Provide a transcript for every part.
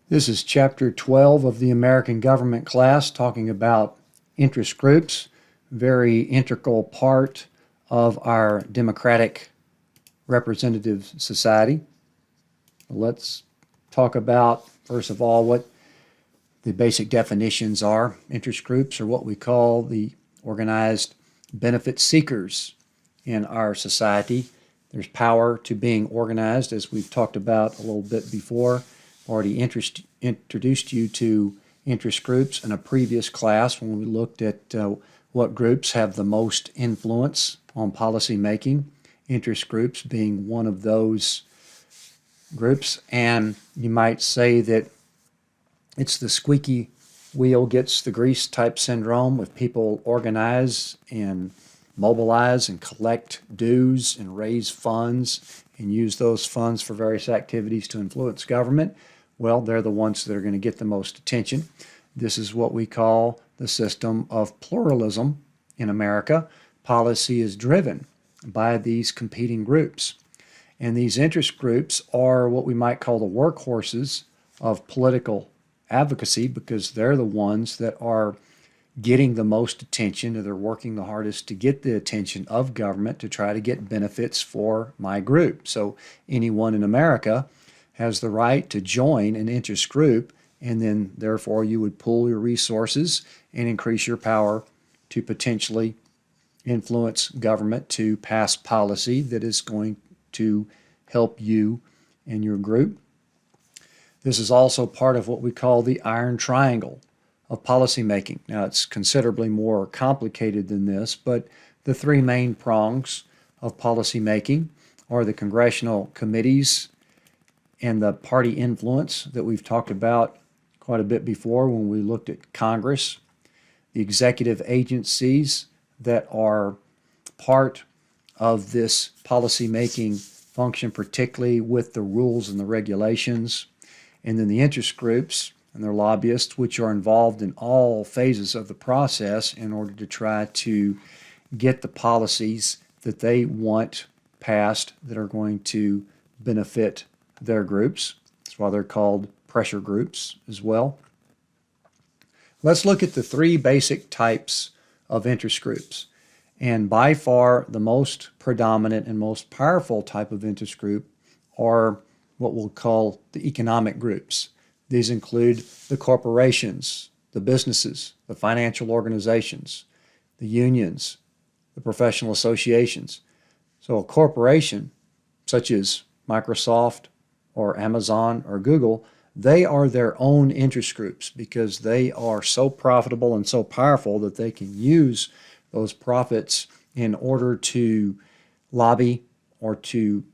This is Chapter 12 of the American Government class, talking about interest groups, very integral part of our democratic representative society. Let's talk about, first of all, what the basic definitions are. Interest groups are what we call the organized benefit seekers in our society. There's power to being organized, as we've talked about a little bit before. Already introduced you to interest groups in a previous class when we looked at what groups have the most influence on policy making. Interest groups being one of those groups, and you might say that it's the squeaky wheel gets the grease type syndrome, with people organize and mobilize and collect dues and raise funds and use those funds for various activities to influence government. Well, they're the ones that are going to get the most attention. This is what we call the system of pluralism in America. Policy is driven by these competing groups. And these interest groups are what we might call the workhorses of political advocacy, because they're the ones that are getting the most attention, or they're working the hardest to get the attention of government to try to get benefits for my group. So anyone in America has the right to join an interest group, and then therefore you would pool your resources and increase your power to potentially influence government to pass policy that is going to help you and your group. This is also part of what we call the iron triangle of policymaking. Now, it's considerably more complicated than this, but the three main prongs of policymaking are the congressional committees and the party influence that we've talked about quite a bit before when we looked at Congress, the executive agencies that are part of this policymaking function, particularly with the rules and the regulations, and then the interest groups and their lobbyists, which are involved in all phases of the process in order to try to get the policies that they want passed that are going to benefit their groups. That's why they're called pressure groups as well. Let's look at the three basic types of interest groups. And by far the most predominant and most powerful type of interest group are what we'll call the economic groups. These include the corporations, the businesses, the financial organizations, the unions, the professional associations. So a corporation such as Microsoft or Amazon or Google, they are their own interest groups because they are so profitable and so powerful that they can use those profits in order to lobby or to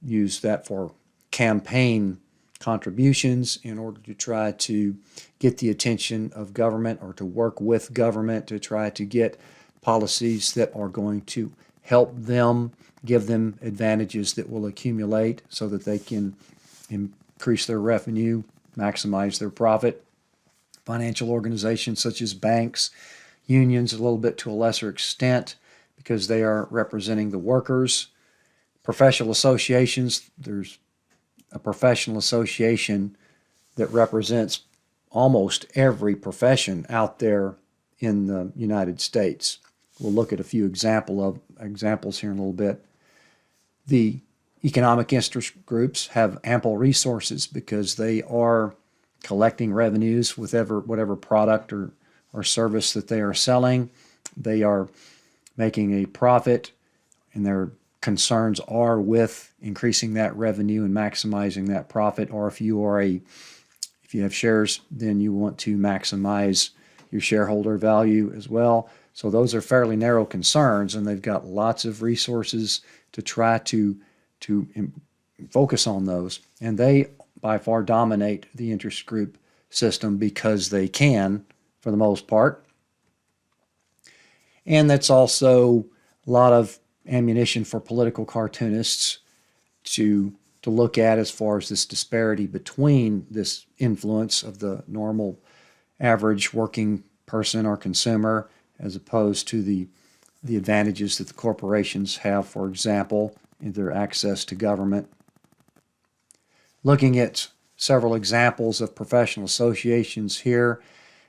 use that for campaign contributions in order to try to get the attention of government, or to work with government to try to get policies that are going to help them, give them advantages that will accumulate so that they can increase their revenue, maximize their profit. Financial organizations such as banks, unions a little bit to a lesser extent because they are representing the workers. Professional associations, there's a professional association that represents almost every profession out there in the United States. We'll look at a few examples here in a little bit. The economic interest groups have ample resources because they are collecting revenues with whatever product or service that they are selling. They are making a profit, and their concerns are with increasing that revenue and maximizing that profit. Or if you have shares, then you want to maximize your shareholder value as well. So those are fairly narrow concerns, and they've got lots of resources to try to focus on those. And they by far dominate the interest group system because they can, for the most part. And that's also a lot of ammunition for political cartoonists to look at, as far as this disparity between this influence of the normal average working person or consumer, as opposed to the advantages that the corporations have, for example, in their access to government. Looking at several examples of professional associations here.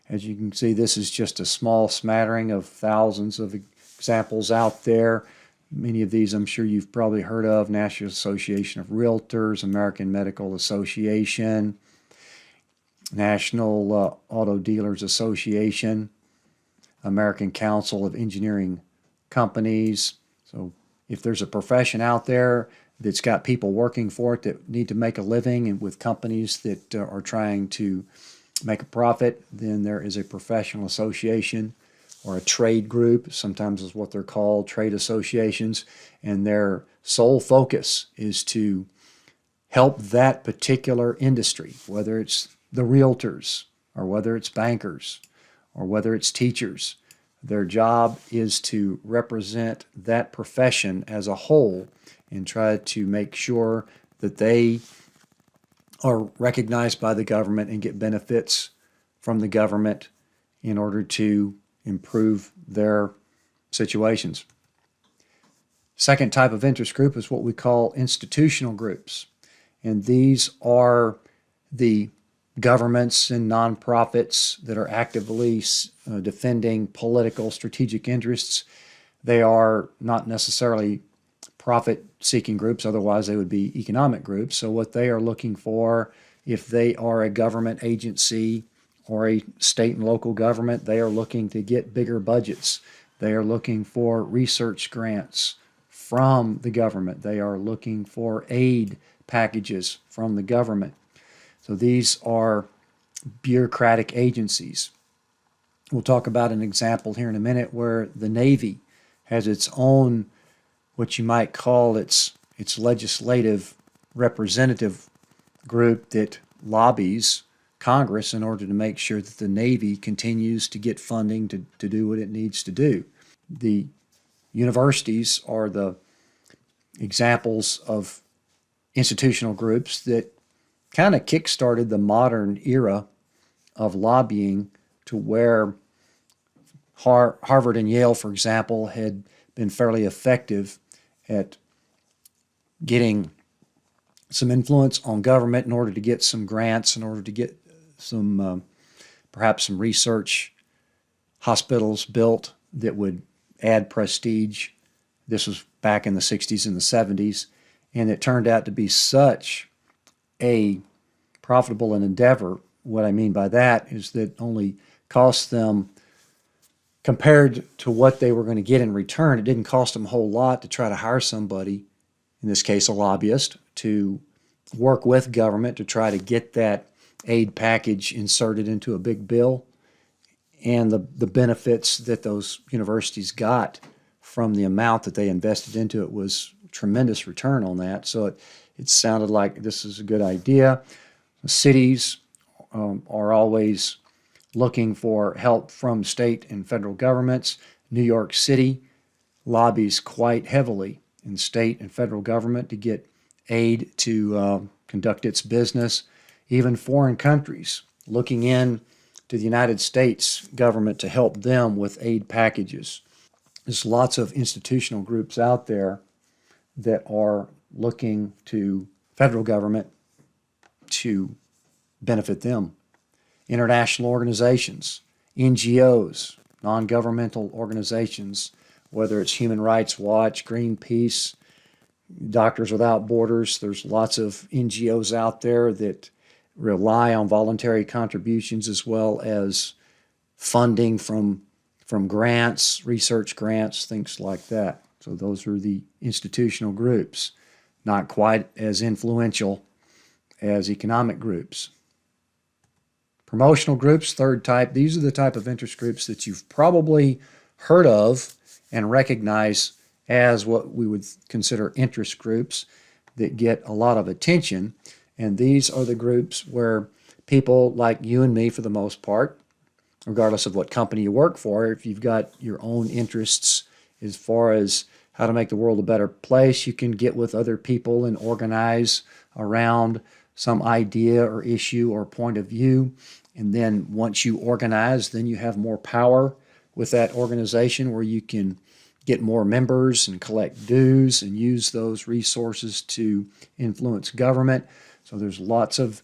As you can see, this is just a small smattering of thousands of examples out there. Many of these I'm sure you've probably heard of: National Association of Realtors, American Medical Association, National Auto Dealers Association, American Council of Engineering Companies. So if there's a profession out there that's got people working for it that need to make a living, and with companies that are trying to make a profit, then there is a professional association or a trade group, sometimes is what they're called, trade associations, and their sole focus is to help that particular industry, whether it's the realtors or whether it's bankers or whether it's teachers. Their job is to represent that profession as a whole and try to make sure that they are recognized by the government and get benefits from the government in order to improve their situations. Second type of interest group is what we call institutional groups. And these are the governments and nonprofits that are actively defending political strategic interests. They are not necessarily profit-seeking groups, otherwise they would be economic groups. So what they are looking for, if they are a government agency or a state and local government, they are looking to get bigger budgets. They are looking for research grants from the government. They are looking for aid packages from the government. So these are bureaucratic agencies. We'll talk about an example here in a minute where the Navy has its own, what you might call its legislative representative group that lobbies Congress in order to make sure that the Navy continues to get funding to do what it needs to do. The universities are the examples of institutional groups that kind of kick-started the modern era of lobbying, to where Harvard and Yale, for example, had been fairly effective at getting some influence on government in order to get some grants, in order to get some perhaps some research hospitals built that would add prestige. This was back in the 60s and the 70s, and it turned out to be such a profitable an endeavor. What I mean by that is that only cost them, compared to what they were going to get in return, it didn't cost them a whole lot to try to hire somebody, in this case a lobbyist, to work with government to try to get that aid package inserted into a big bill. And the benefits that those universities got from the amount that they invested into it was tremendous return on that. So it sounded like this is a good idea. Cities are always looking for help from state and federal governments. New York City lobbies quite heavily in state and federal government to get aid to conduct its business. Even foreign countries looking in to the United States government to help them with aid packages. There's lots of institutional groups out there that are looking to federal government to benefit them. International organizations, NGOs, non-governmental organizations, whether it's Human Rights Watch, Greenpeace, Doctors Without Borders. There's lots of NGOs out there that rely on voluntary contributions as well as funding from grants, research grants, things like that. So those are the institutional groups, not quite as influential as economic groups. Promotional groups, third type. These are the type of interest groups that you've probably heard of and recognize as what we would consider interest groups that get a lot of attention. And these are the groups where people like you and me, for the most part, regardless of what company you work for, if you've got your own interests as far as how to make the world a better place, you can get with other people and organize around some idea or issue or point of view. And then once you organize, then you have more power with that organization, where you can get more members and collect dues and use those resources to influence government. So there's lots of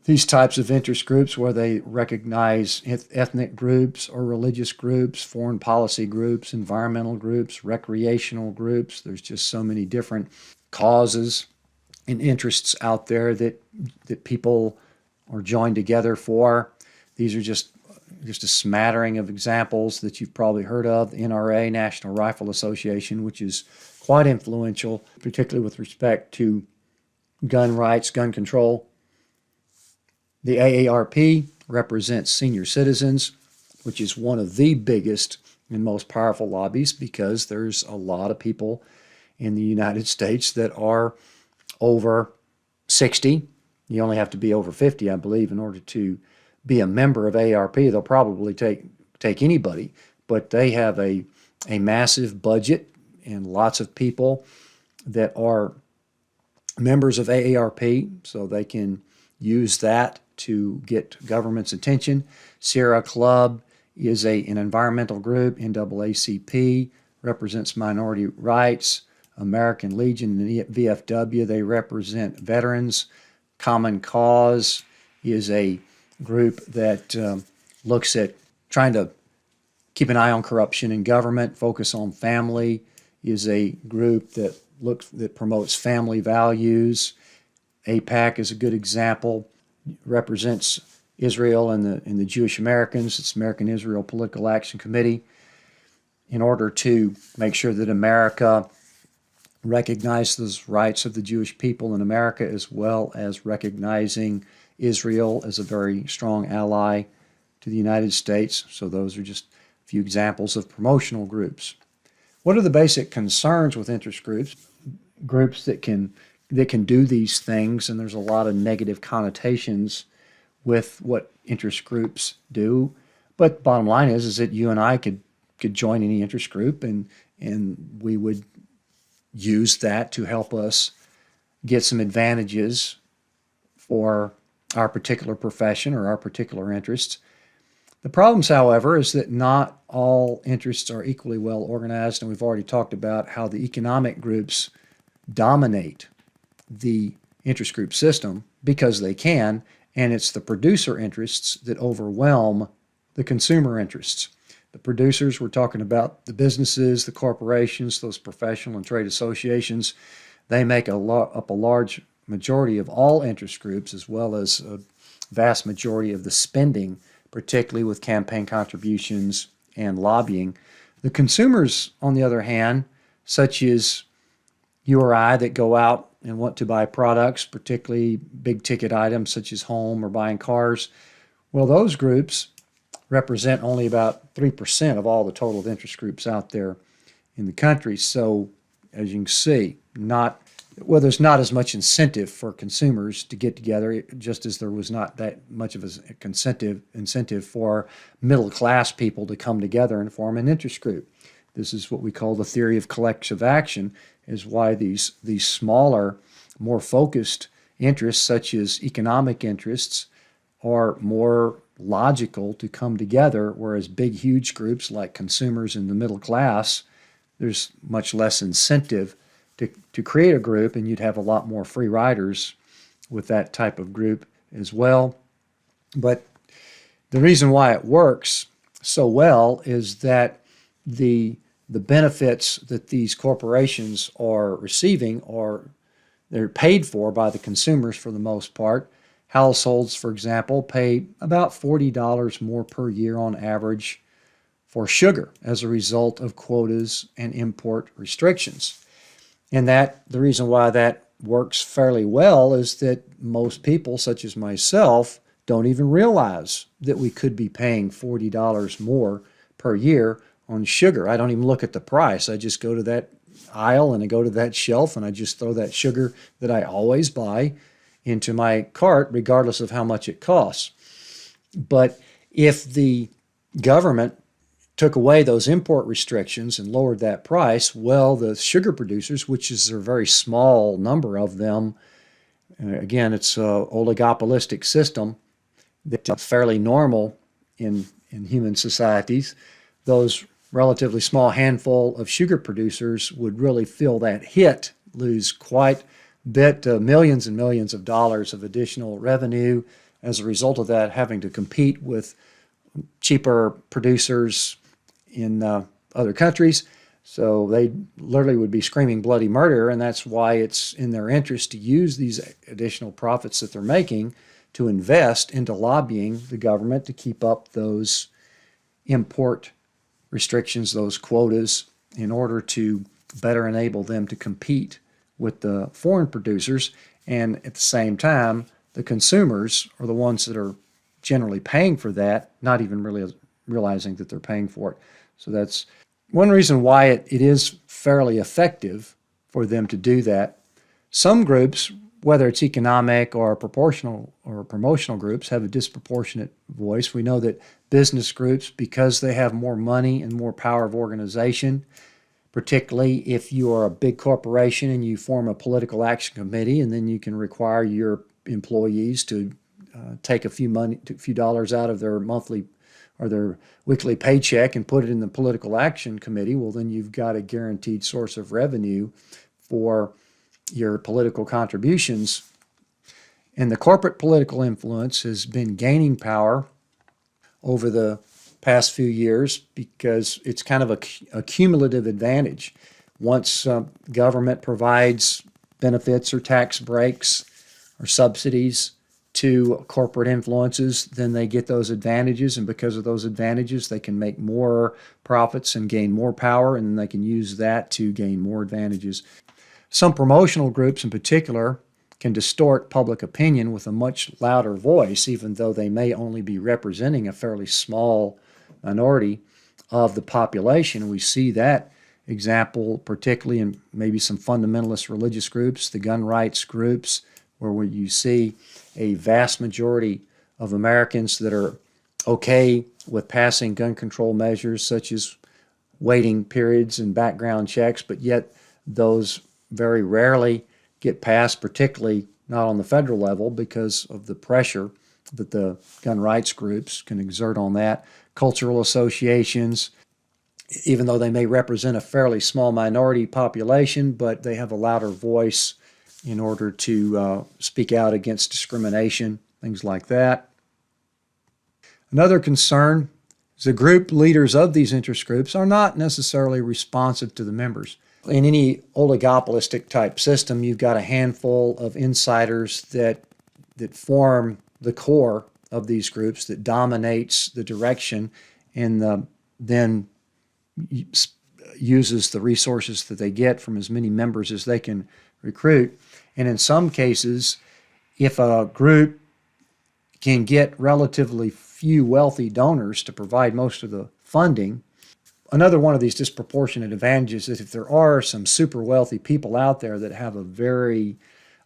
These types of interest groups, where they recognize ethnic groups or religious groups, foreign policy groups, environmental groups, recreational groups. There's just so many different causes and interests out there that people are joined together for. These are just a smattering of examples that you've probably heard of. The NRA, National Rifle Association, which is quite influential, particularly with respect to gun rights, gun control. The AARP represents senior citizens, which is one of the biggest and most powerful lobbies, because there's a lot of people in the United States that are over 60. You only have to be over 50, I believe, in order to be a member of AARP. They'll probably take anybody, but they have a massive budget and lots of people that are members of AARP, so they can use that to get government's attention. Sierra Club is an environmental group. NAACP represents minority rights. American Legion and VFW, they represent veterans. Common Cause is a group that looks at trying to keep an eye on corruption in government. Focus on Family is a group that promotes family values. AIPAC is a good example. Represents Israel and the Jewish Americans. It's American Israel Political Action Committee, in order to make sure that America recognizes the rights of the Jewish people in America, as well as recognizing Israel as a very strong ally to the United States. So those are just a few examples of promotional groups. What are the basic concerns with interest groups? Groups that can do these things, and there's a lot of negative connotations with what interest groups do. But bottom line is that you and I could join any interest group, and we would use that to help us get some advantages for our particular profession or our particular interests. The problems, however, is that not all interests are equally well organized, and we've already talked about how the economic groups dominate the interest group system because they can, and it's the producer interests that overwhelm the consumer interests. The producers, we're talking about the businesses, the corporations, those professional and trade associations. They make up a large majority of all interest groups, as well as a vast majority of the spending, particularly with campaign contributions and lobbying. The consumers, on the other hand, such as you or I, that go out and want to buy products, particularly big ticket items such as home or buying cars, well, those groups represent only about 3% of all the total of interest groups out there in the country. So, as you can see, there's not as much incentive for consumers to get together, just as there was not that much of an incentive for middle-class people to come together and form an interest group. This is what we call the theory of collective action, is why these smaller, more focused interests, such as economic interests, are more logical to come together, whereas big, huge groups like consumers and the middle class, there's much less incentive to create a group, and you'd have a lot more free riders with that type of group as well. But the reason why it works so well is that the benefits that these corporations are receiving they're paid for by the consumers for the most part. Households, for example, pay about $40 more per year on average for sugar as a result of quotas and import restrictions. And the reason why that works fairly well is that most people, such as myself, don't even realize that we could be paying $40 more per year on sugar. I don't even look at the price. I just go to that aisle and I go to that shelf and I just throw that sugar that I always buy into my cart, regardless of how much it costs. But if the government took away those import restrictions and lowered that price, well, the sugar producers, which is a very small number of them, again, it's an oligopolistic system that's fairly normal in human societies, those relatively small handful of sugar producers would really feel that hit, lose quite a bit, millions and millions of dollars of additional revenue, as a result of that, having to compete with cheaper producers in other countries. So they literally would be screaming bloody murder, and that's why it's in their interest to use these additional profits that they're making to invest into lobbying the government to keep up those import restrictions, those quotas, in order to better enable them to compete with the foreign producers. And at the same time, the consumers are the ones that are generally paying for that, not even really realizing that they're paying for it. So that's one reason why it is fairly effective for them to do that. Some groups, whether it's economic or proportional or promotional groups, have a disproportionate voice. We know that business groups, because they have more money and more power of organization, particularly if you are a big corporation and you form a political action committee, and then you can require your employees to take a few dollars out of their monthly or their weekly paycheck and put it in the political action committee, well, then you've got a guaranteed source of revenue for your political contributions. And the corporate political influence has been gaining power over the past few years because it's kind of a cumulative advantage. Once government provides benefits or tax breaks or subsidies to corporate influences, then they get those advantages, and because of those advantages, they can make more profits and gain more power, and then they can use that to gain more advantages. Some promotional groups in particular can distort public opinion with a much louder voice, even though they may only be representing a fairly small minority of the population. We see that example particularly in maybe some fundamentalist religious groups, the gun rights groups, where you see a vast majority of Americans that are okay with passing gun control measures such as waiting periods and background checks, but yet those very rarely get passed, particularly not on the federal level because of the pressure that the gun rights groups can exert on that. Cultural associations, even though they may represent a fairly small minority population, but they have a louder voice in order to speak out against discrimination, things like that. Another concern is the group leaders of these interest groups are not necessarily responsive to the members. In any oligopolistic type system, you've got a handful of insiders that form the core of these groups that dominates the direction and then uses the resources that they get from as many members as they can recruit. And in some cases, if a group can get relatively few wealthy donors to provide most of the funding, another one of these disproportionate advantages is if there are some super wealthy people out there that have a very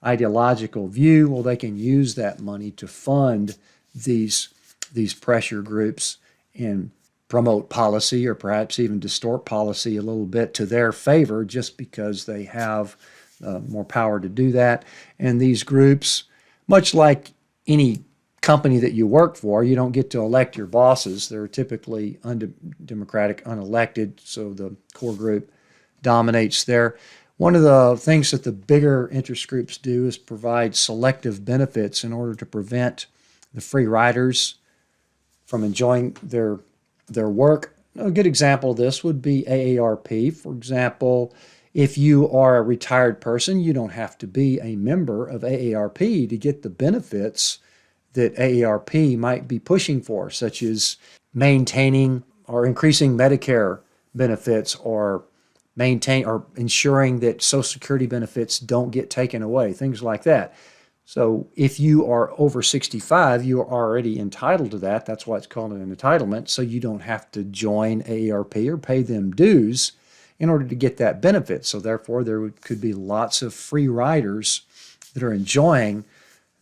ideological view, well, they can use that money to fund these pressure groups and promote policy or perhaps even distort policy a little bit to their favor just because they have more power to do that. And these groups, much like any company that you work for, you don't get to elect your bosses. They're typically undemocratic, unelected, so the core group dominates there. One of the things that the bigger interest groups do is provide selective benefits in order to prevent the free riders from enjoying their work. A good example of this would be AARP. For example, if you are a retired person, you don't have to be a member of AARP to get the benefits that AARP might be pushing for, such as maintaining or increasing Medicare benefits or ensuring that Social Security benefits don't get taken away, things like that. So if you are over 65, you are already entitled to that. That's why it's called an entitlement. So you don't have to join AARP or pay them dues in order to get that benefit. So therefore, there could be lots of free riders that are enjoying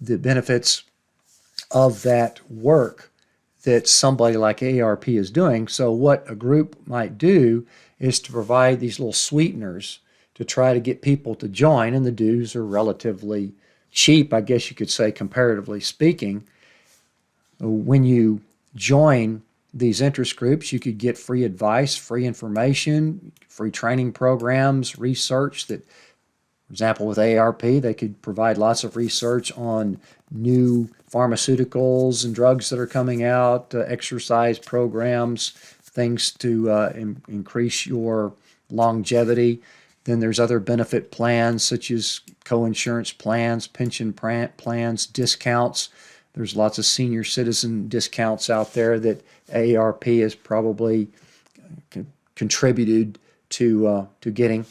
the benefits of that work that somebody like AARP is doing. So what a group might do is to provide these little sweeteners to try to get people to join, and the dues are relatively cheap, I guess you could say, comparatively speaking. When you join these interest groups, you could get free advice, free information, free training programs, research that, for example, with AARP, they could provide lots of research on new pharmaceuticals and drugs that are coming out, exercise programs, things to increase your longevity. Then there's other benefit plans such as co-insurance plans, pension plans, discounts. There's lots of senior citizen discounts out there that AARP has probably contributed to getting.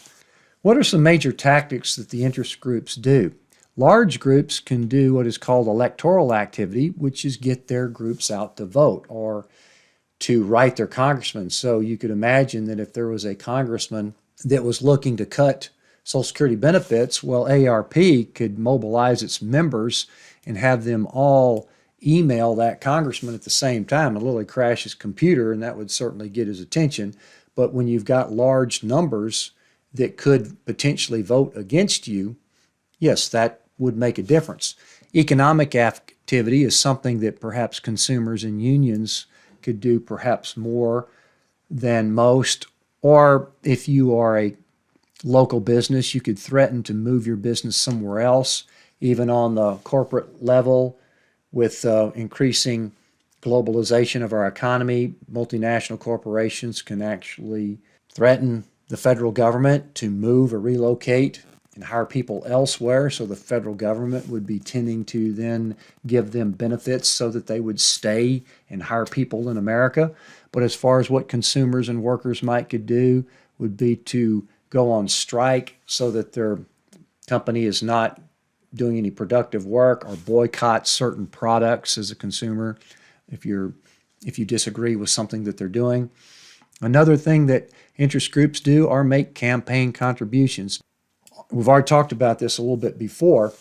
What are some major tactics that the interest groups do? Large groups can do what is called electoral activity, which is get their groups out to vote or to write their congressman. So you could imagine that if there was a congressman that was looking to cut Social Security benefits, well, AARP could mobilize its members and have them all email that congressman at the same time. It'll literally crash his computer, and that would certainly get his attention. But when you've got large numbers that could potentially vote against you, yes, that would make a difference. Economic activity is something that perhaps consumers and unions could do perhaps more than most. Or if you are a local business, you could threaten to move your business somewhere else, even on the corporate level with increasing globalization of our economy. Multinational corporations can actually threaten the federal government to move or relocate and hire people elsewhere, so the federal government would be tending to then give them benefits so that they would stay and hire people in America. But as far as what consumers and workers could do would be to go on strike so that their company is not doing any productive work, or boycott certain products as a consumer if you disagree with something that they're doing. Another thing that interest groups do are make campaign contributions. We've already talked about this a little bit before,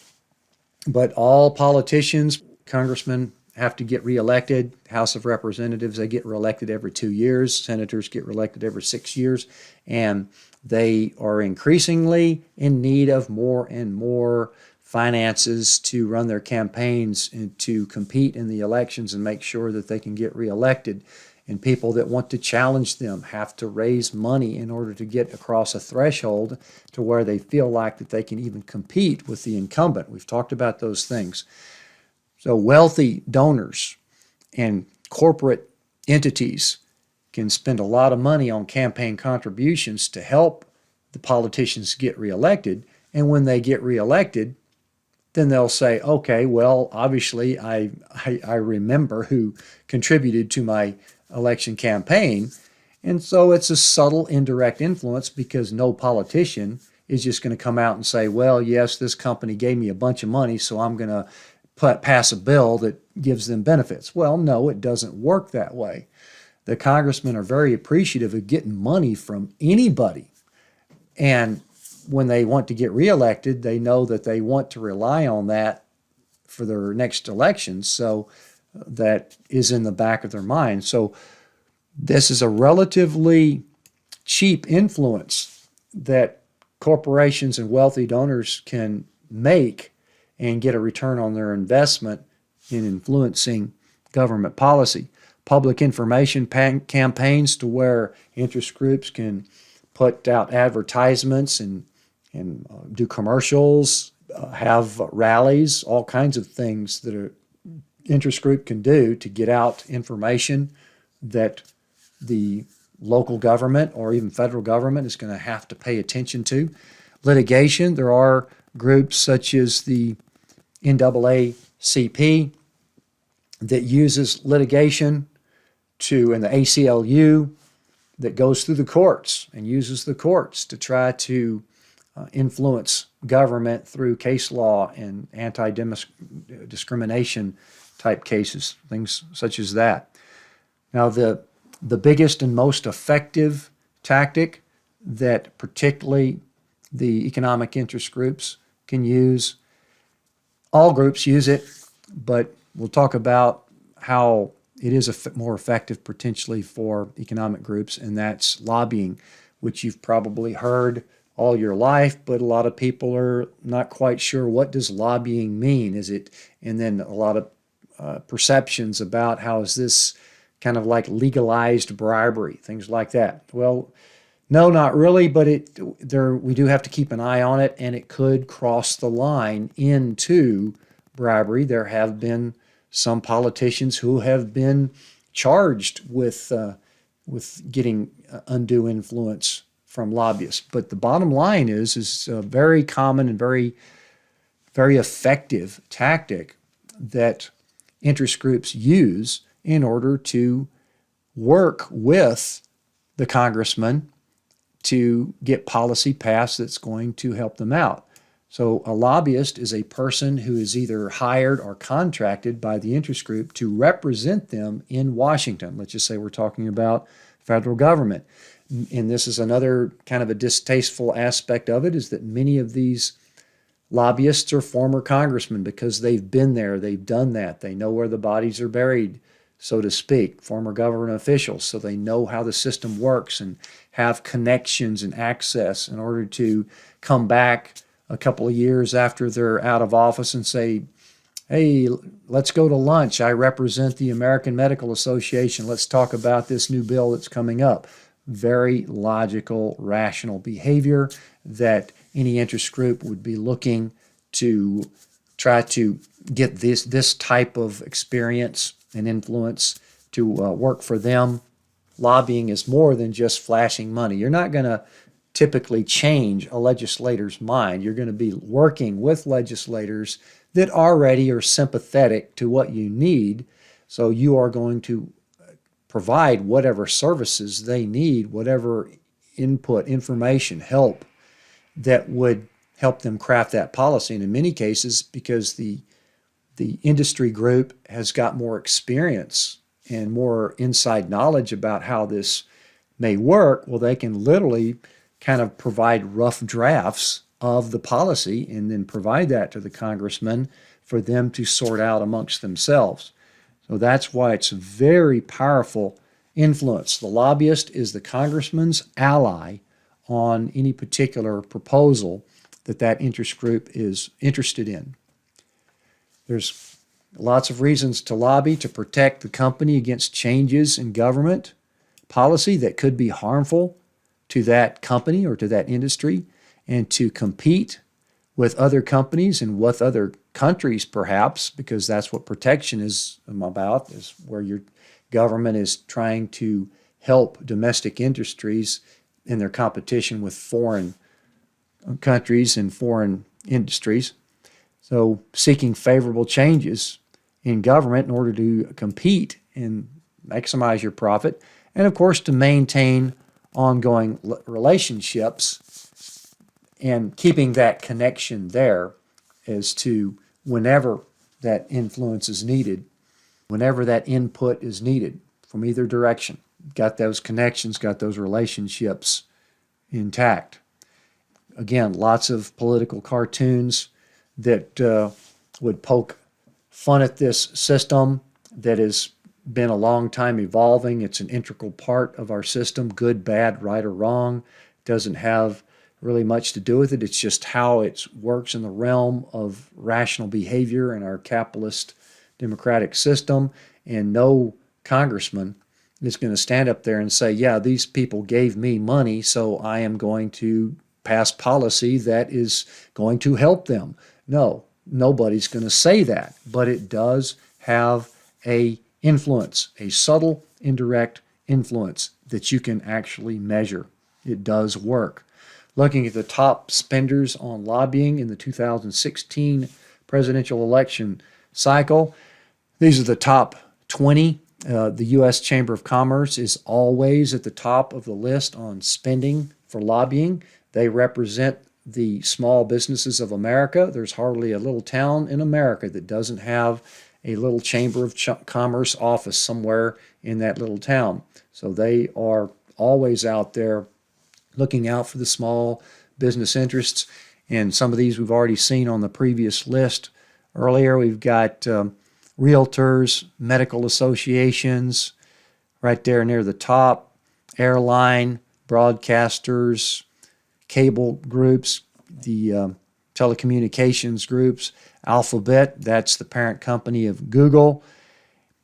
but all politicians, congressmen, have to get reelected. House of Representatives, they get reelected every 2 years. Senators get reelected every 6 years. And they are increasingly in need of more and more finances to run their campaigns and to compete in the elections and make sure that they can get reelected. And people that want to challenge them have to raise money in order to get across a threshold to where they feel like that they can even compete with the incumbent. We've talked about those things. So wealthy donors and corporate entities can spend a lot of money on campaign contributions to help the politicians get reelected. And when they get reelected, then they'll say, okay, well, obviously I remember who contributed to my election campaign. And so it's a subtle indirect influence, because no politician is just going to come out and say, well, yes, this company gave me a bunch of money, so I'm going to pass a bill that gives them benefits. Well, no, it doesn't work that way. The congressmen are very appreciative of getting money from anybody. And when they want to get reelected, they know that they want to rely on that for their next elections. So that is in the back of their mind. So this is a relatively cheap influence that corporations and wealthy donors can make and get a return on their investment in influencing government policy. Public information campaigns, to where interest groups can put out advertisements and do commercials, have rallies, all kinds of things that an interest group can do to get out information that the local government or even federal government is going to have to pay attention to. Litigation, there are groups such as the NAACP that uses litigation and the ACLU that goes through the courts and uses the courts to try to influence government through case law and anti-discrimination type cases, things such as that. Now, the biggest and most effective tactic that particularly the economic interest groups can use, all groups use it, but we'll talk about how it is more effective potentially for economic groups, and that's lobbying, which you've probably heard all your life, but a lot of people are not quite sure, what does lobbying mean? Is it, and then a lot of perceptions about how is this kind of like legalized bribery, things like that. Well, no, not really, but we do have to keep an eye on it, and it could cross the line into bribery. There have been some politicians who have been charged with getting undue influence from lobbyists. But the bottom line is a very common and very effective tactic that interest groups use in order to work with the congressman to get policy passed that's going to help them out. So a lobbyist is a person who is either hired or contracted by the interest group to represent them in Washington. Let's just say we're talking about federal government. And this is another kind of a distasteful aspect of it, is that many of these lobbyists are former congressmen because they've been there, they've done that, they know where the bodies are buried, so to speak, former government officials, so they know how the system works and have connections and access in order to come back a couple of years after they're out of office and say, hey, let's go to lunch. I represent the American Medical Association. Let's talk about this new bill that's coming up. Very logical, rational behavior that any interest group would be looking to try to get this type of experience and influence to work for them. Lobbying is more than just flashing money. You're not going to typically change a legislator's mind. You're going to be working with legislators that already are sympathetic to what you need. So you are going to provide whatever services they need, whatever input, information, help that would help them craft that policy. And in many cases, because the industry group has got more experience and more inside knowledge about how this may work, well, they can literally kind of provide rough drafts of the policy and then provide that to the congressman for them to sort out amongst themselves. So that's why it's a very powerful influence. The lobbyist is the congressman's ally on any particular proposal that interest group is interested in. There's lots of reasons to lobby: to protect the company against changes in government policy that could be harmful to that company or to that industry, and to compete with other companies and with other countries perhaps, because that's what protection is about, is where your government is trying to help domestic industries in their competition with foreign countries and foreign industries. So seeking favorable changes in government in order to compete and maximize your profit, and of course to maintain ongoing relationships and keeping that connection there as to whenever that influence is needed, whenever that input is needed from either direction. Got those connections, got those relationships intact. Again, lots of political cartoons that would poke fun at this system that has been a long time evolving. It's an integral part of our system, good, bad, right, or wrong. It doesn't have really much to do with it. It's just how it works in the realm of rational behavior in our capitalist democratic system. And no congressman is going to stand up there and say, yeah, these people gave me money, so I am going to pass policy that is going to help them. No, nobody's going to say that, but it does have a influence, a subtle, indirect influence that you can actually measure. It does work. Looking at the top spenders on lobbying in the 2016 presidential election cycle, these are the top 20. The U.S. Chamber of Commerce is always at the top of the list on spending for lobbying. They represent the small businesses of America. There's hardly a little town in America that doesn't have a little Chamber of Commerce office somewhere in that little town. So they are always out there looking out for the small business interests. And some of these we've already seen on the previous list earlier. We've got realtors, medical associations, right there near the top, airline, broadcasters, cable groups, the telecommunications groups, Alphabet, that's the parent company of Google,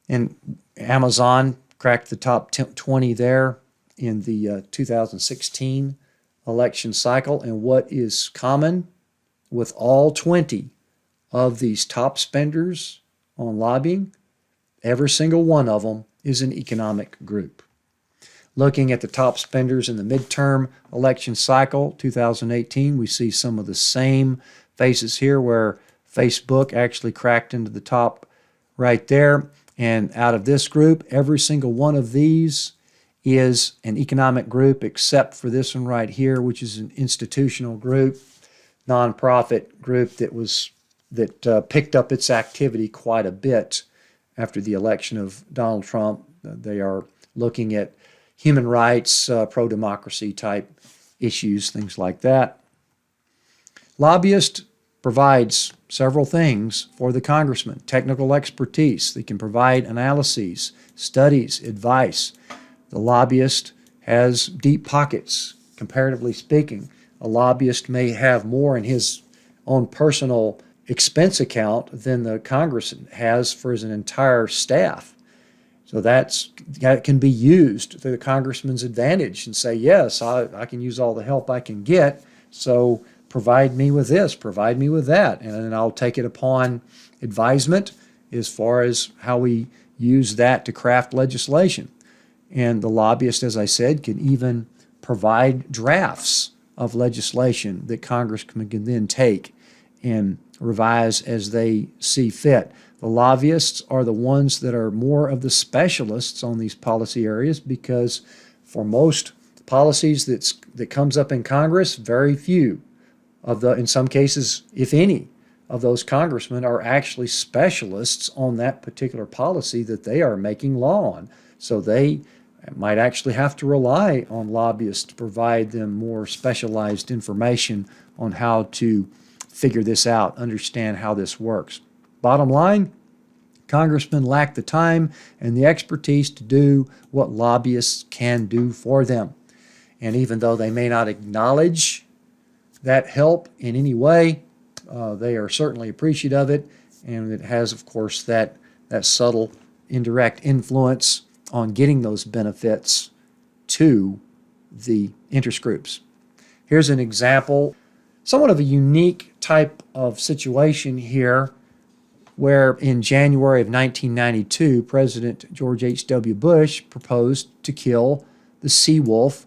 and Amazon cracked the top 20 there in the 2016 election cycle. And what is common with all 20 of these top spenders on lobbying, every single one of them is an economic group. Looking at the top spenders in the midterm election cycle, 2018, we see some of the same faces here where Facebook actually cracked into the top right there. And out of this group, every single one of these is an economic group except for this one right here, which is an institutional group, nonprofit group that picked up its activity quite a bit after the election of Donald Trump. They are looking at human rights, pro-democracy type issues, things like that. Lobbyist provides several things for the congressman. Technical expertise. They can provide analyses, studies, advice. The lobbyist has deep pockets, comparatively speaking. A lobbyist may have more in his own personal expense account than the congressman has for his entire staff. So that can be used to the congressman's advantage and say, yes, I can use all the help I can get, so provide me with this, provide me with that, and then I'll take it upon advisement as far as how we use that to craft legislation. And the lobbyist, as I said, can even provide drafts of legislation that congressmen can then take and revise as they see fit. The lobbyists are the ones that are more of the specialists on these policy areas, because for most policies that comes up in Congress, very few of in some cases, if any, of those congressmen are actually specialists on that particular policy that they are making law on. So they might actually have to rely on lobbyists to provide them more specialized information on how to figure this out, understand how this works. Bottom line, congressmen lack the time and the expertise to do what lobbyists can do for them. And even though they may not acknowledge that help in any way, they are certainly appreciative of it, and it has, of course, that subtle indirect influence on getting those benefits to the interest groups. Here's an example, somewhat of a unique type of situation here, where in January of 1992, President George H.W. Bush proposed to kill the Seawolf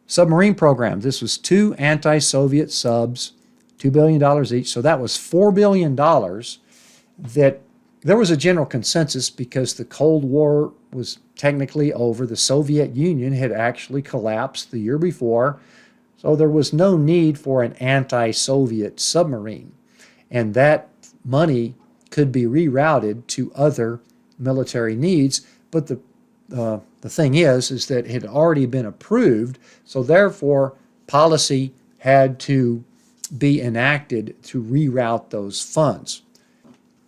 submarine program. This was 2 anti-Soviet subs, $2 billion each, so that was $4 billion that there was a general consensus because the Cold War was technically over. The Soviet Union had actually collapsed the year before, so there was no need for an anti-Soviet submarine. And that money could be rerouted to other military needs, but the thing is that it had already been approved, so therefore policy had to be enacted to reroute those funds.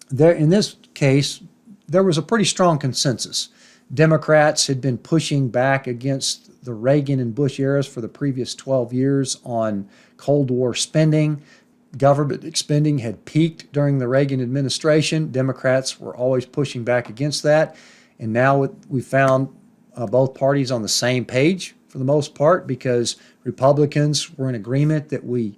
In this case, there was a pretty strong consensus. Democrats had been pushing back against the Reagan and Bush eras for the previous 12 years on Cold War spending. Government spending had peaked during the Reagan administration. Democrats were always pushing back against that. And now we found both parties on the same page for the most part, because Republicans were in agreement that we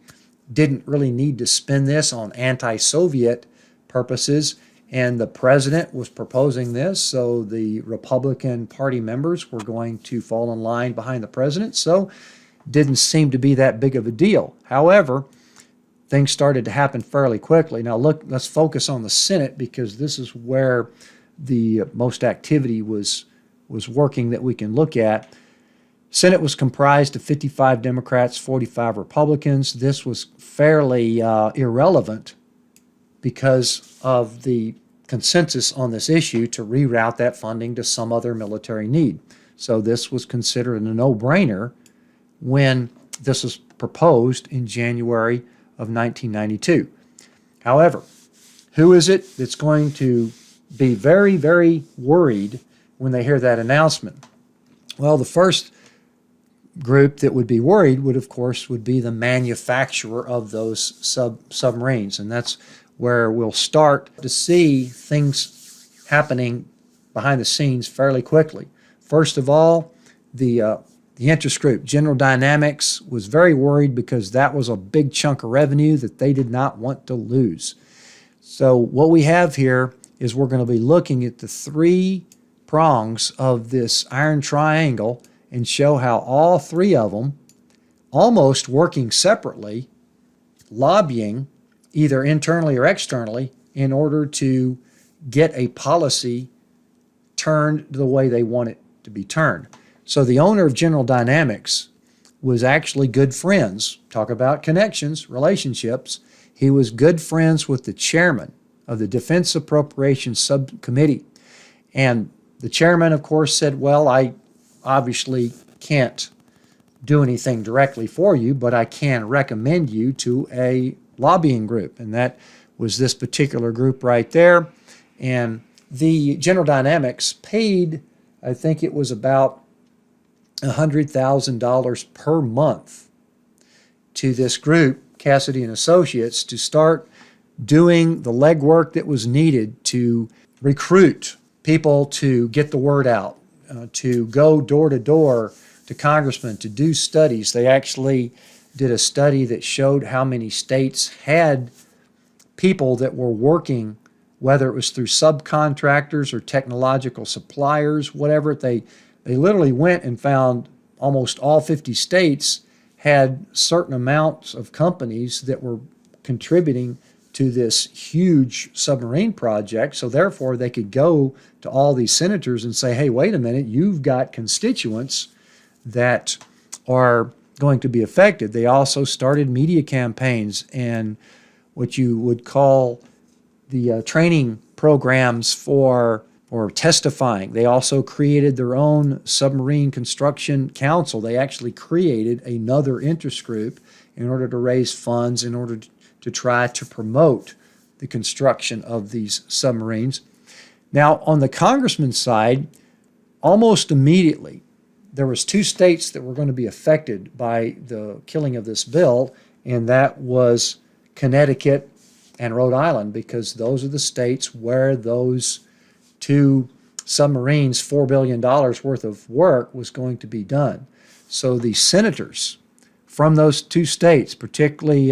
didn't really need to spend this on anti-Soviet purposes, and the president was proposing this, so the Republican Party members were going to fall in line behind the president, so it didn't seem to be that big of a deal. However, things started to happen fairly quickly. Now look, let's focus on the Senate, because this is where the most activity was working that we can look at. Senate was comprised of 55 Democrats, 45 Republicans. This was fairly irrelevant because of the consensus on this issue to reroute that funding to some other military need. So this was considered a no-brainer when this was proposed in January of 1992. However, who is it that's going to be very, very worried when they hear that announcement? Well, the first group that would be worried would, of course, be the manufacturer of those submarines, and that's where we'll start to see things happening behind the scenes fairly quickly. First of all, the interest group, General Dynamics, was very worried because that was a big chunk of revenue that they did not want to lose. So what we have here is we're going to be looking at the three prongs of this iron triangle and show how all three of them, almost working separately, lobbying either internally or externally in order to get a policy turned the way they want it to be turned. So the owner of General Dynamics was actually good friends. Talk about connections, relationships. He was good friends with the chairman of the Defense Appropriations Subcommittee. And the chairman, of course, said, well, I obviously can't do anything directly for you, but I can recommend you to a lobbying group. And that was this particular group right there. And the General Dynamics paid, I think it was about $100,000 per month to this group, Cassidy and Associates, to start doing the legwork that was needed to recruit people to get the word out, to go door to door to congressmen, to do studies. They actually did a study that showed how many states had people that were working, whether it was through subcontractors or technological suppliers, whatever. They literally went and found almost all 50 states had certain amounts of companies that were contributing to this huge submarine project. So therefore, they could go to all these senators and say, hey, wait a minute, you've got constituents that are going to be affected. They also started media campaigns and what you would call the training programs for testifying. They also created their own submarine construction council. They actually created another interest group in order to raise funds, in order to try to promote the construction of these submarines. Now, on the congressman's side, almost immediately, there was two states that were going to be affected by the killing of this bill, and that was Connecticut and Rhode Island, because those are the states where those two submarines, $4 billion worth of work was going to be done. So the senators from those two states, particularly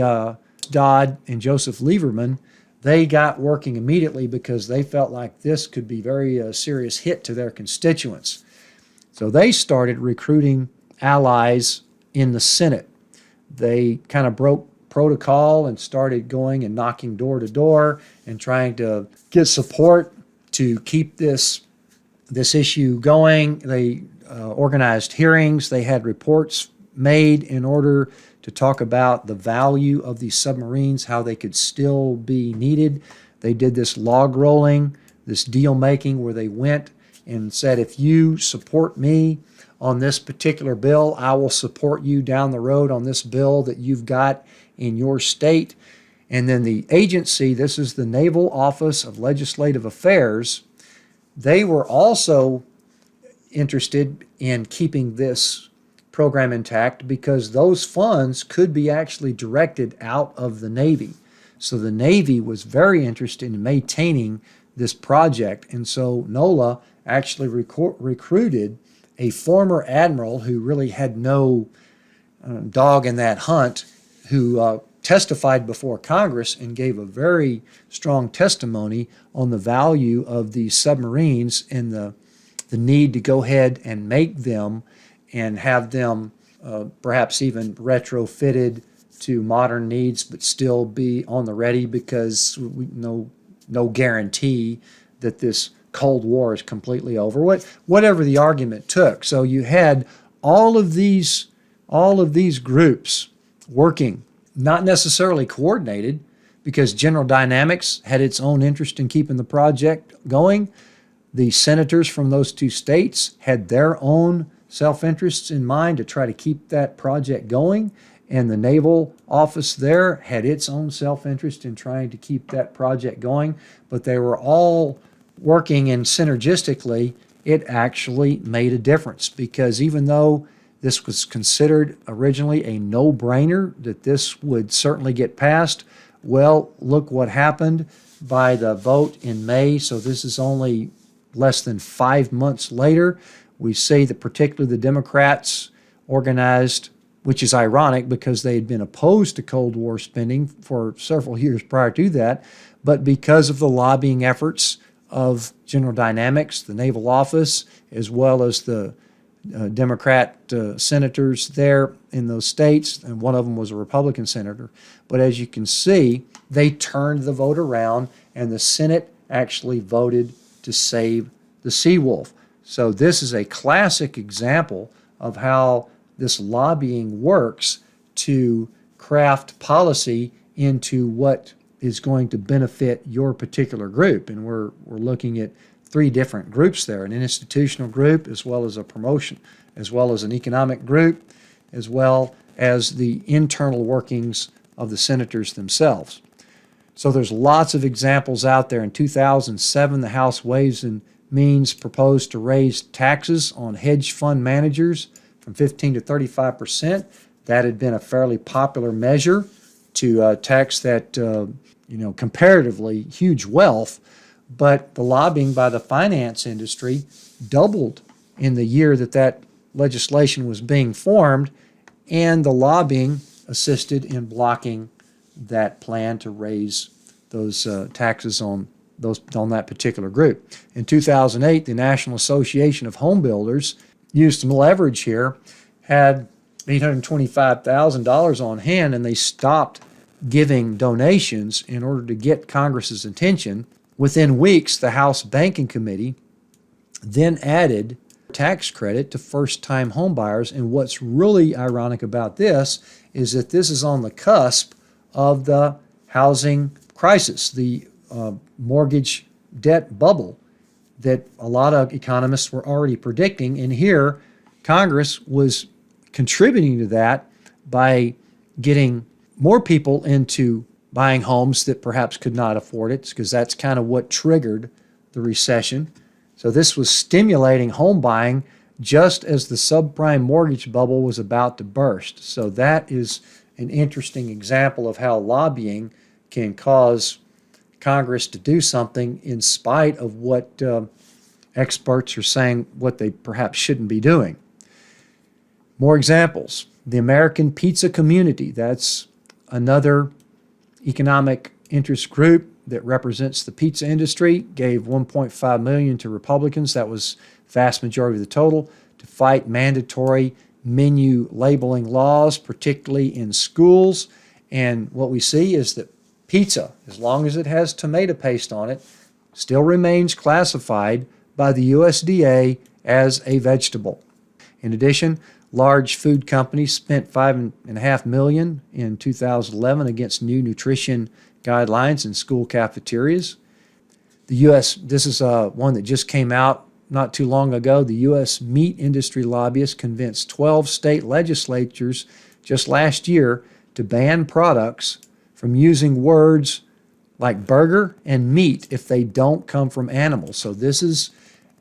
Dodd and Joseph Lieberman, they got working immediately because they felt like this could be very serious hit to their constituents. So they started recruiting allies in the Senate. They kind of broke protocol and started going and knocking door to door and trying to get support to keep this issue going. They organized hearings. They had reports made in order to talk about the value of these submarines, how they could still be needed. They did this log rolling, this deal making, where they went and said, if you support me on this particular bill, I will support you down the road on this bill that you've got in your state. And then the agency, this is the Naval Office of Legislative Affairs, they were also interested in keeping this program intact because those funds could be actually directed out of the Navy. So the Navy was very interested in maintaining this project. And so NOLA actually recruited a former admiral who really had no dog in that hunt, who testified before Congress and gave a very strong testimony on the value of these submarines and the need to go ahead and make them and have them perhaps even retrofitted to modern needs, but still be on the ready, because we no guarantee that this Cold War is completely over. Whatever the argument took. So you had all of these groups working, not necessarily coordinated, because General Dynamics had its own interest in keeping the project going. The senators from those two states had their own self-interests in mind to try to keep that project going, and the Naval Office there had its own self-interest in trying to keep that project going, but they were all working, and synergistically, it actually made a difference, because even though this was considered originally a no-brainer that this would certainly get passed, well, look what happened by the vote in May. So this is only less than 5 months later. We see that particularly the Democrats organized, which is ironic because they had been opposed to Cold War spending for several years prior to that, but because of the lobbying efforts of General Dynamics, the Naval Office, as well as the Democrat senators there in those states, and one of them was a Republican senator. But as you can see, they turned the vote around, and the Senate actually voted to save the Seawolf. So this is a classic example of how this lobbying works to craft policy into what is going to benefit your particular group. And we're looking at three different groups there: an institutional group, as well as a promotion, as well as an economic group, as well as the internal workings of the senators themselves. So there's lots of examples out there. In 2007, the House Ways and Means proposed to raise taxes on hedge fund managers from 15 to 35%. That had been a fairly popular measure to tax that comparatively huge wealth. But the lobbying by the finance industry doubled in the year that legislation was being formed, and the lobbying assisted in blocking that plan to raise those taxes on that particular group. In 2008, the National Association of Home Builders used some leverage here, had $825,000 on hand, and they stopped giving donations in order to get Congress's attention. Within weeks, the House Banking Committee then added tax credit to first-time homebuyers. And what's really ironic about this is that this is on the cusp of the housing crisis, the mortgage debt bubble that a lot of economists were already predicting. And here, Congress was contributing to that by getting more people into buying homes that perhaps could not afford it, because that's kind of what triggered the recession. So this was stimulating home buying just as the subprime mortgage bubble was about to burst. So that is an interesting example of how lobbying can cause Congress to do something in spite of what experts are saying what they perhaps shouldn't be doing. More examples. The American Pizza Community, that's another economic interest group that represents the pizza industry, gave $1.5 million to Republicans. That was vast majority of the total, to fight mandatory menu labeling laws, particularly in schools. And what we see is that pizza, as long as it has tomato paste on it, still remains classified by the USDA as a vegetable. In addition, large food companies spent $5.5 million in 2011 against new nutrition guidelines in school cafeterias. The U.S., this is one that just came out not too long ago. The U.S. meat industry lobbyists convinced 12 state legislatures just last year to ban products from using words like burger and meat if they don't come from animals. So this is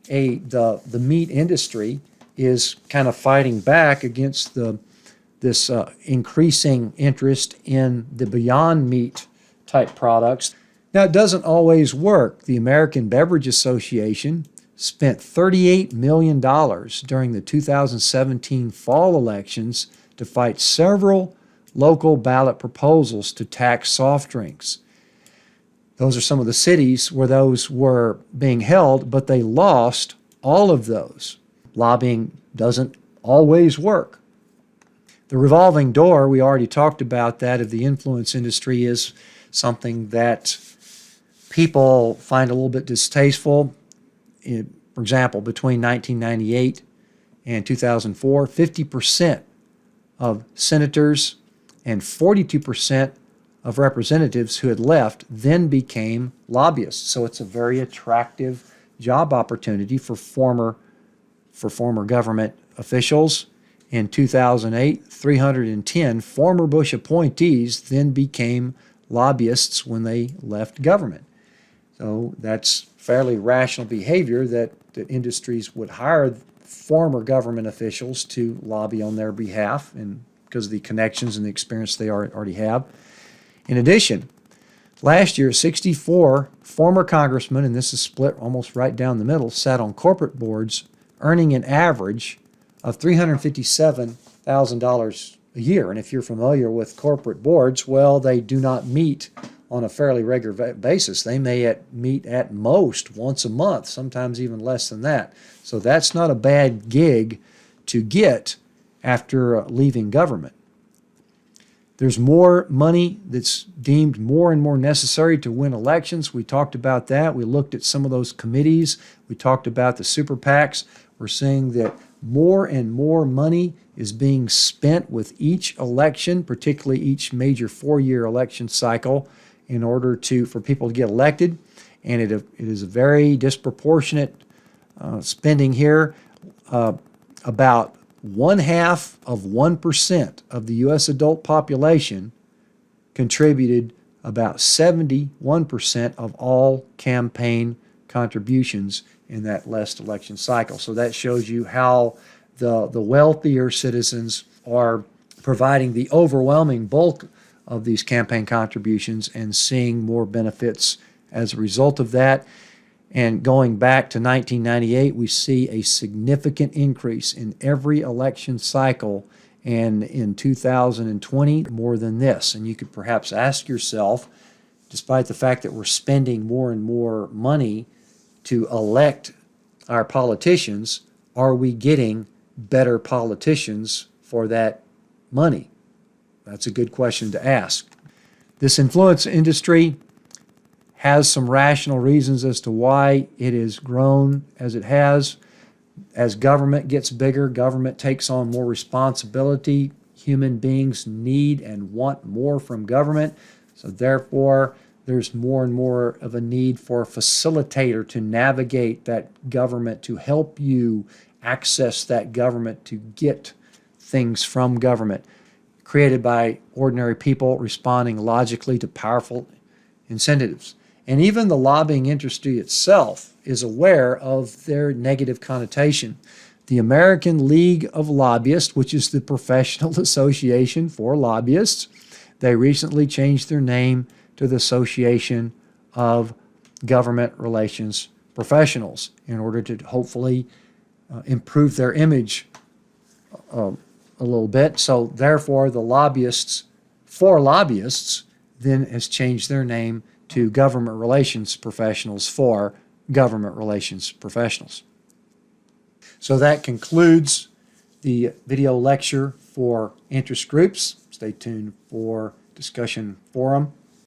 the meat industry is kind of fighting back against this increasing interest in the Beyond Meat type products. Now, it doesn't always work. The American Beverage Association spent $38 million during the 2017 fall elections to fight several local ballot proposals to tax soft drinks. Those are some of the cities where those were being held, but they lost all of those. Lobbying doesn't always work. The revolving door, we already talked about that, of the influence industry, is something that people find a little bit distasteful. For example, between 1998 and 2004, 50% of senators and 42% of representatives who had left then became lobbyists. So it's a very attractive job opportunity for former government officials. In 2008, 310 former Bush appointees then became lobbyists when they left government. So that's fairly rational behavior that industries would hire former government officials to lobby on their behalf, and because of the connections and the experience they already have. In addition, last year, 64 former congressmen, and this is split almost right down the middle, sat on corporate boards earning an average of $357,000 a year. And if you're familiar with corporate boards, well, they do not meet on a fairly regular basis. They may meet at most once a month, sometimes even less than that. So that's not a bad gig to get after leaving government. There's more money that's deemed more and more necessary to win elections. We talked about that. We looked at some of those committees. We talked about the super PACs. We're seeing that more and more money is being spent with each election, particularly each major four-year election cycle, in order for people to get elected. And it is a very disproportionate spending here. About 0.5% of the U.S. adult population contributed about 71% of all campaign contributions in that last election cycle. So that shows you how the wealthier citizens are providing the overwhelming bulk of these campaign contributions and seeing more benefits as a result of that. And going back to 1998, we see a significant increase in every election cycle, and in 2020, more than this. And you could perhaps ask yourself, despite the fact that we're spending more and more money to elect our politicians, are we getting better politicians for that money? That's a good question to ask. This influence industry has some rational reasons as to why it has grown as it has. As government gets bigger, government takes on more responsibility. Human beings need and want more from government. So therefore, there's more and more of a need for a facilitator to navigate that government, to help you access that government, to get things from government, created by ordinary people responding logically to powerful incentives. And even the lobbying industry itself is aware of their negative connotation. The American League of Lobbyists, which is the professional association for lobbyists, they recently changed their name to the Association of Government Relations Professionals in order to hopefully improve their image a little bit. So therefore, the lobbyists for lobbyists then has changed their name to Government Relations Professionals for Government Relations Professionals. So that concludes the video lecture for interest groups. Stay tuned for discussion forum.